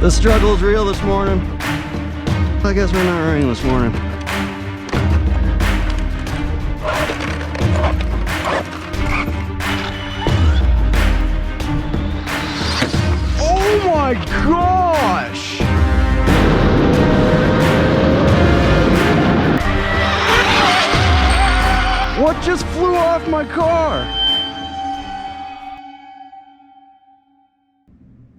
The struggle's real this morning. I guess we're not running this morning. Oh my gosh! What just flew off my car?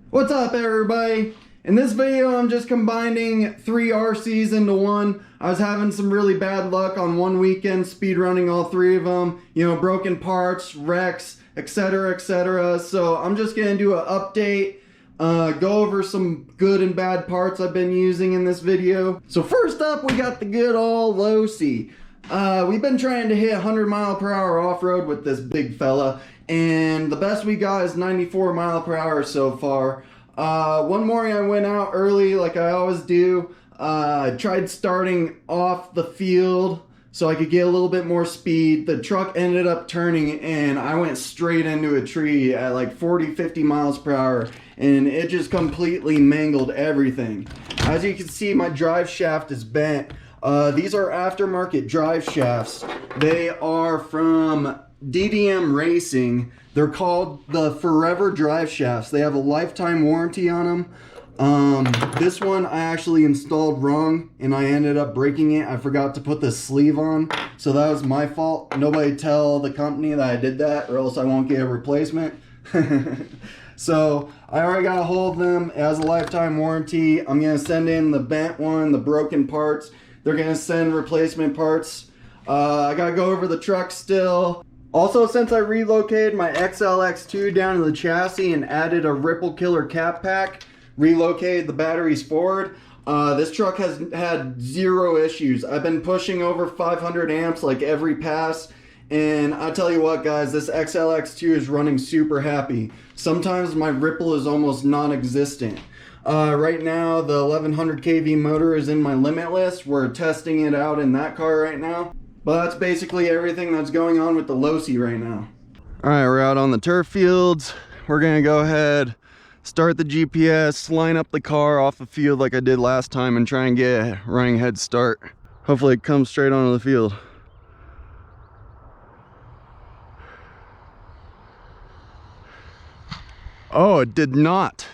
What's up, everybody? In this video, I'm just combining 3 RCs into one. I was having some really bad luck on one weekend, speed running all 3 of them. You know, broken parts, wrecks, etc., etc. So I'm just gonna do an update, go over some good and bad parts I've been using in this video. So first up, we got the good old Losi. We've been trying to hit 100 mile per hour off-road with this big fella, and the best we got is 94 mile per hour so far. One morning I went out early like I always do. Tried starting off the field so I could get a little bit more speed. The truck ended up turning and I went straight into a tree at like 40-50 miles per hour, and it just completely mangled everything. As you can see, my drive shaft is bent. These are aftermarket drive shafts. They are from DDM Racing. They're called the Forever drive shafts. They have a lifetime warranty on them. This one I actually installed wrong and I ended up breaking it. I forgot to put the sleeve on, so that was my fault. Nobody tell the company that I did that, or else I won't get a replacement. So I already got a hold of them. It has a lifetime warranty. I'm gonna send in the bent one, the broken parts. They're gonna send replacement parts. I gotta go over the truck still. Also, since I relocated my XLX2 down to the chassis and added a Ripple Killer cap pack, relocated the batteries forward, this truck has had 0 issues. I've been pushing over 500 amps like every pass, and I tell you what, guys, this XLX2 is running super happy. Sometimes my ripple is almost non-existent. Right now, the 1100 kV motor is in my Limitless. We're testing it out in that car right now. But that's basically everything that's going on with the Losi right now. All right, we're out on the turf fields. We're gonna go ahead, start the GPS, line up the car off the field like I did last time, and try and get a running head start. Hopefully it comes straight onto the field. Oh, it did not.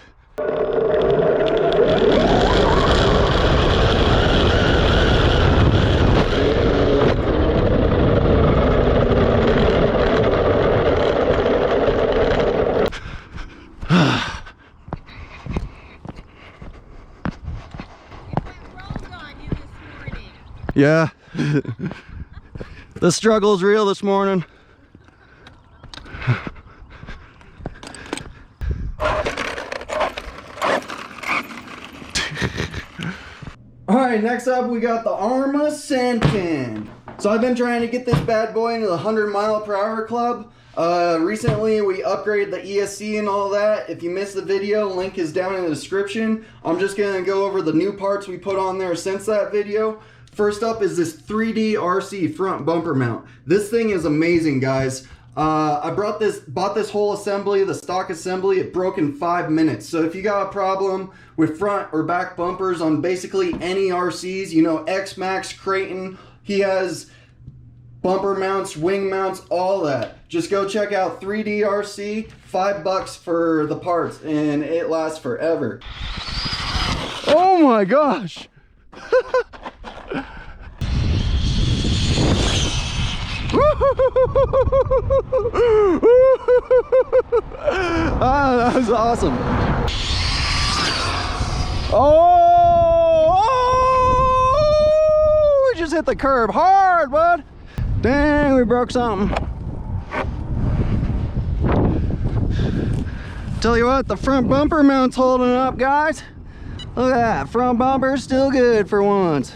Yeah, the struggle is real this morning. Alright, next up we got the Arma Senton. So I've been trying to get this bad boy into the 100 mile per hour club. Recently we upgraded the ESC and all that. If you missed the video, link is down in the description. I'm just going to go over the new parts we put on there since that video. First up is this 3D RC front bumper mount. This thing is amazing, guys. I bought this whole assembly, the stock assembly. It broke in 5 minutes. So if you got a problem with front or back bumpers on basically any RCs, you know, X-Max, Creighton, he has bumper mounts, wing mounts, all that. Just go check out 3D RC, $5 for the parts, and it lasts forever. Oh my gosh! Ah, that was awesome. Oh, we just hit the curb hard, bud. Dang, we broke something. Tell you what, the front bumper mount's holding up, guys. Look at that, front bumper's still good for once.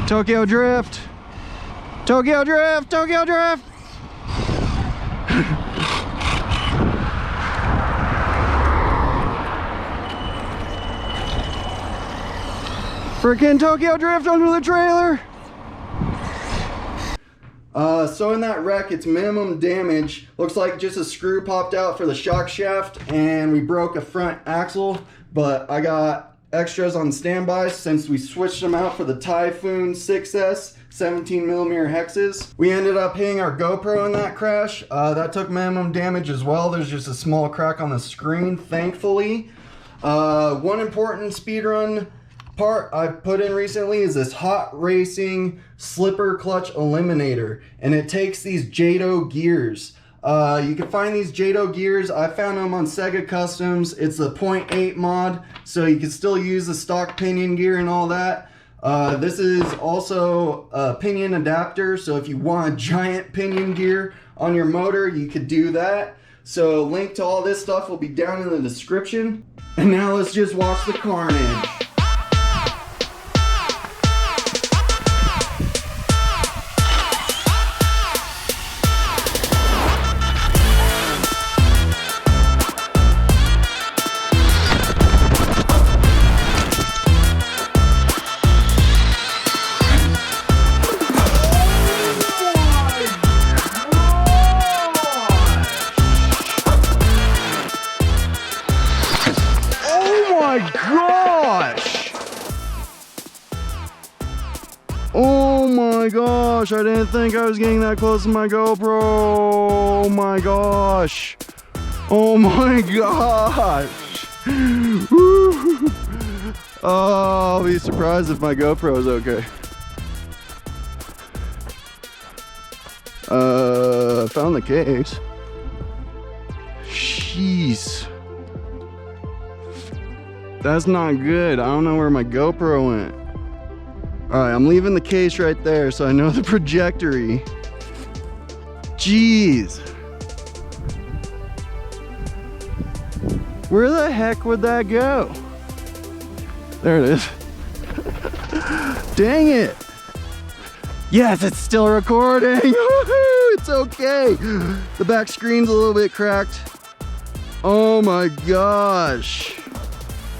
Tokyo drift. Tokyo drift, Tokyo drift. Freaking Tokyo drift under the trailer. So in that wreck, it's minimum damage. Looks like just a screw popped out for the shock shaft and we broke a front axle, but I got extras on standby since we switched them out for the Typhoon 6S 17mm hexes. We ended up hitting our GoPro in that crash. That took minimum damage as well. There's just a small crack on the screen, thankfully. One important speedrun part I've put in recently is this hot racing slipper clutch eliminator, and it takes these Jato gears. You can find these Jato gears. I found them on Saga Customs. It's the 0.8 mod, so you can still use the stock pinion gear and all that. This is also a pinion adapter, so if you want a giant pinion gear on your motor, you could do that. So link to all this stuff will be down in the description. And now let's just watch the carnage. Oh my gosh, I didn't think I was getting that close to my GoPro. Oh my gosh. Oh my gosh. Oh, I'll be surprised if my GoPro is okay. Found the case. Jeez. That's not good. I don't know where my GoPro went. Alright, I'm leaving the case right there so I know the trajectory. Jeez. Where the heck would that go? There it is. Dang it. Yes, it's still recording. It's okay. The back screen's a little bit cracked. Oh my gosh.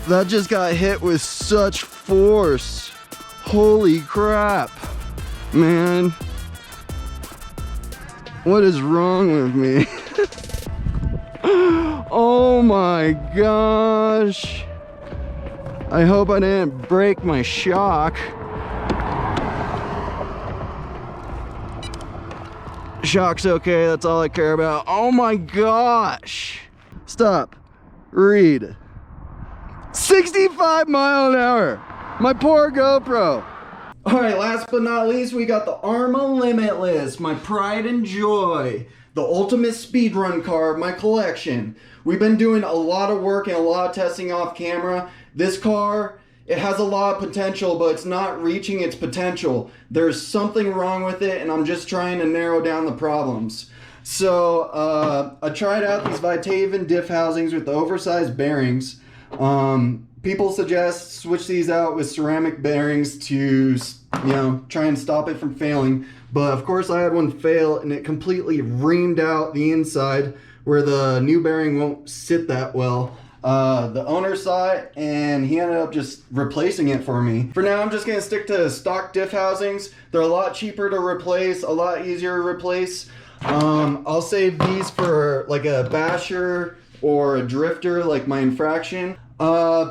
That just got hit with such force. Holy crap, man. What is wrong with me? Oh my gosh. I hope I didn't break my shock. Shock's okay, that's all I care about. Oh my gosh. Stop. Read. 65 miles an hour. My poor GoPro. Alright, last but not least, we got the Arrma Limitless, my pride and joy. The ultimate speedrun car of my collection. We've been doing a lot of work and a lot of testing off camera. This car, it has a lot of potential, but it's not reaching its potential. There's something wrong with it, and I'm just trying to narrow down the problems. So, I tried out these Vitaven diff housings with the oversized bearings. People suggest switch these out with ceramic bearings to, you know, try and stop it from failing. But of course I had one fail and it completely reamed out the inside where the new bearing won't sit that well. The owner saw it and he ended up just replacing it for me. For now I'm just gonna stick to stock diff housings. They're a lot cheaper to replace, a lot easier to replace. I'll save these for like a basher or a drifter like my infraction.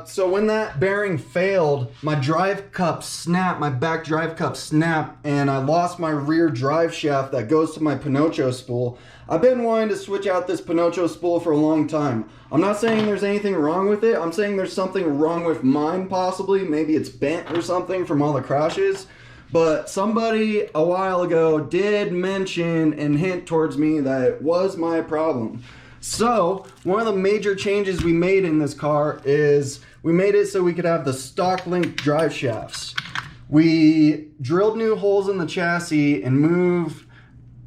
So when that bearing failed, my drive cup snapped, my back drive cup snapped, and I lost my rear drive shaft that goes to my Pinocchio spool. I've been wanting to switch out this Pinocchio spool for a long time. I'm not saying there's anything wrong with it, I'm saying there's something wrong with mine possibly. Maybe it's bent or something from all the crashes. But somebody a while ago did mention and hint towards me that it was my problem. So, one of the major changes we made in this car is we made it so we could have the stock link drive shafts. We drilled new holes in the chassis and moved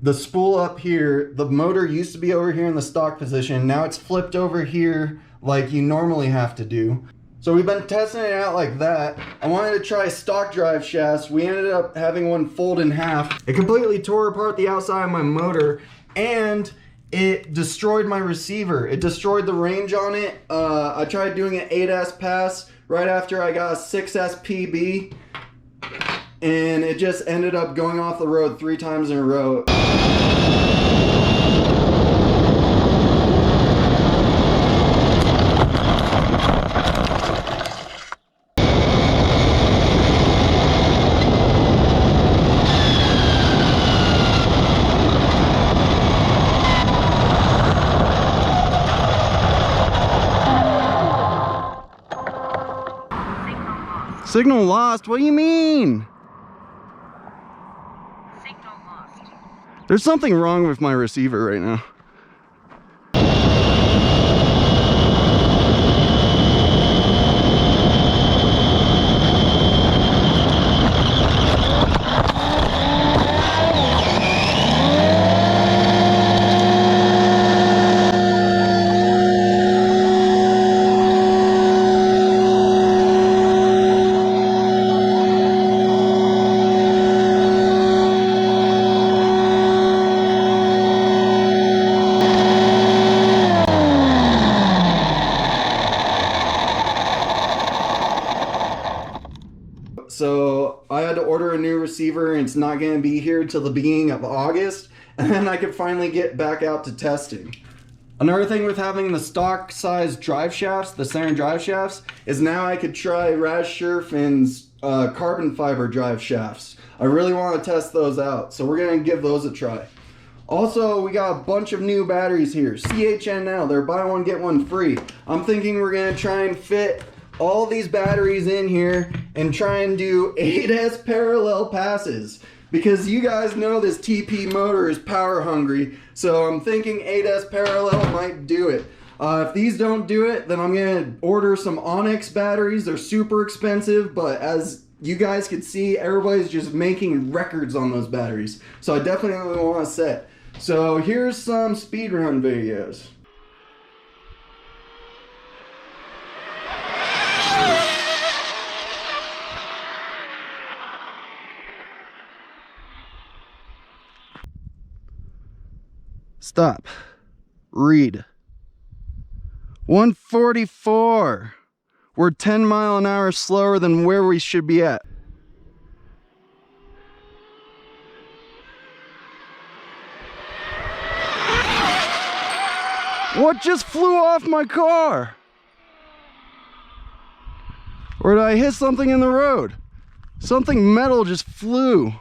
the spool up here. The motor used to be over here in the stock position. Now it's flipped over here like you normally have to do. So we've been testing it out like that. I wanted to try stock drive shafts. We ended up having one fold in half. It completely tore apart the outside of my motor and it destroyed my receiver. It destroyed the range on it. I tried doing an 8S pass right after I got a 6S PB. and it just ended up going off the road 3 times in a row. Signal lost? What do you mean? Signal lost. There's something wrong with my receiver right now. So I had to order a new receiver, and it's not going to be here until the beginning of August, and then I could finally get back out to testing. Another thing with having the stock size drive shafts, the center drive shafts, is now I could try Raz Scherfen's carbon fiber drive shafts. I really want to test those out, so we're going to give those a try. Also, we got a bunch of new batteries here. CHNL, they're buy one get one free. I'm thinking we're going to try and fit all these batteries in here and try and do 8S parallel passes, because you guys know this TP motor is power hungry, so I'm thinking 8S parallel might do it. If these don't do it, then I'm gonna order some Onyx batteries. They're super expensive, but as you guys can see, everybody's just making records on those batteries, so I definitely want a set. So here's some speedrun videos. Stop. Read. 144. We're 10 miles an hour slower than where we should be at. What just flew off my car? Or did I hit something in the road? Something metal just flew.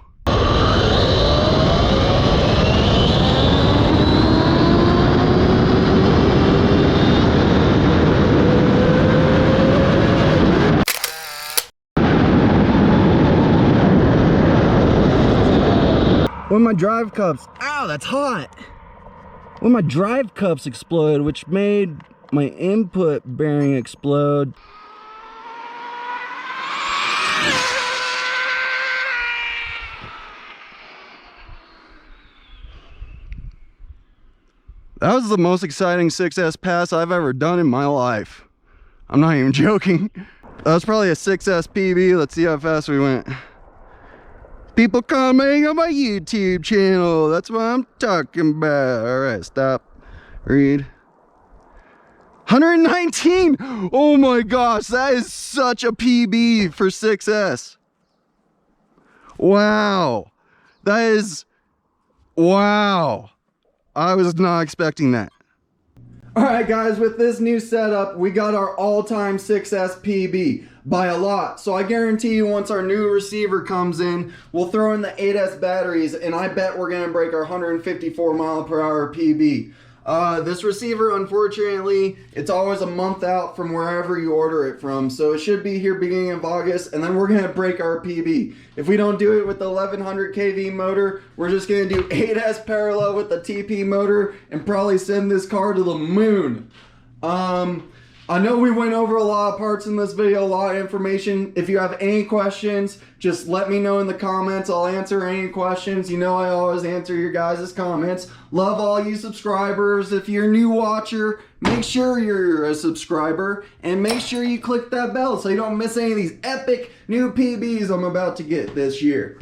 When my drive cups, ow, that's hot. When my drive cups exploded, which made my input bearing explode. That was the most exciting 6S pass I've ever done in my life. I'm not even joking. That was probably a 6S PB. Let's see how fast we went. People commenting on my YouTube channel. That's what I'm talking about. All right, stop. Read. 119. Oh my gosh, that is such a PB for 6S. Wow. That is, wow. I was not expecting that. Alright guys, with this new setup, we got our all-time 6S PB by a lot. So I guarantee you once our new receiver comes in, we'll throw in the 8S batteries, and I bet we're going to break our 154 mile per hour PB. This receiver, unfortunately, it's always a month out from wherever you order it from, so it should be here beginning of August, and then we're going to break our PB. If we don't do it with the 1100 kV motor, we're just going to do 8S parallel with the TP motor and probably send this car to the moon. I know we went over a lot of parts in this video, a lot of information. If you have any questions, just let me know in the comments. I'll answer any questions. You know I always answer your guys' comments. Love all you subscribers. If you're a new watcher, make sure you're a subscriber and make sure you click that bell so you don't miss any of these epic new PBs I'm about to get this year.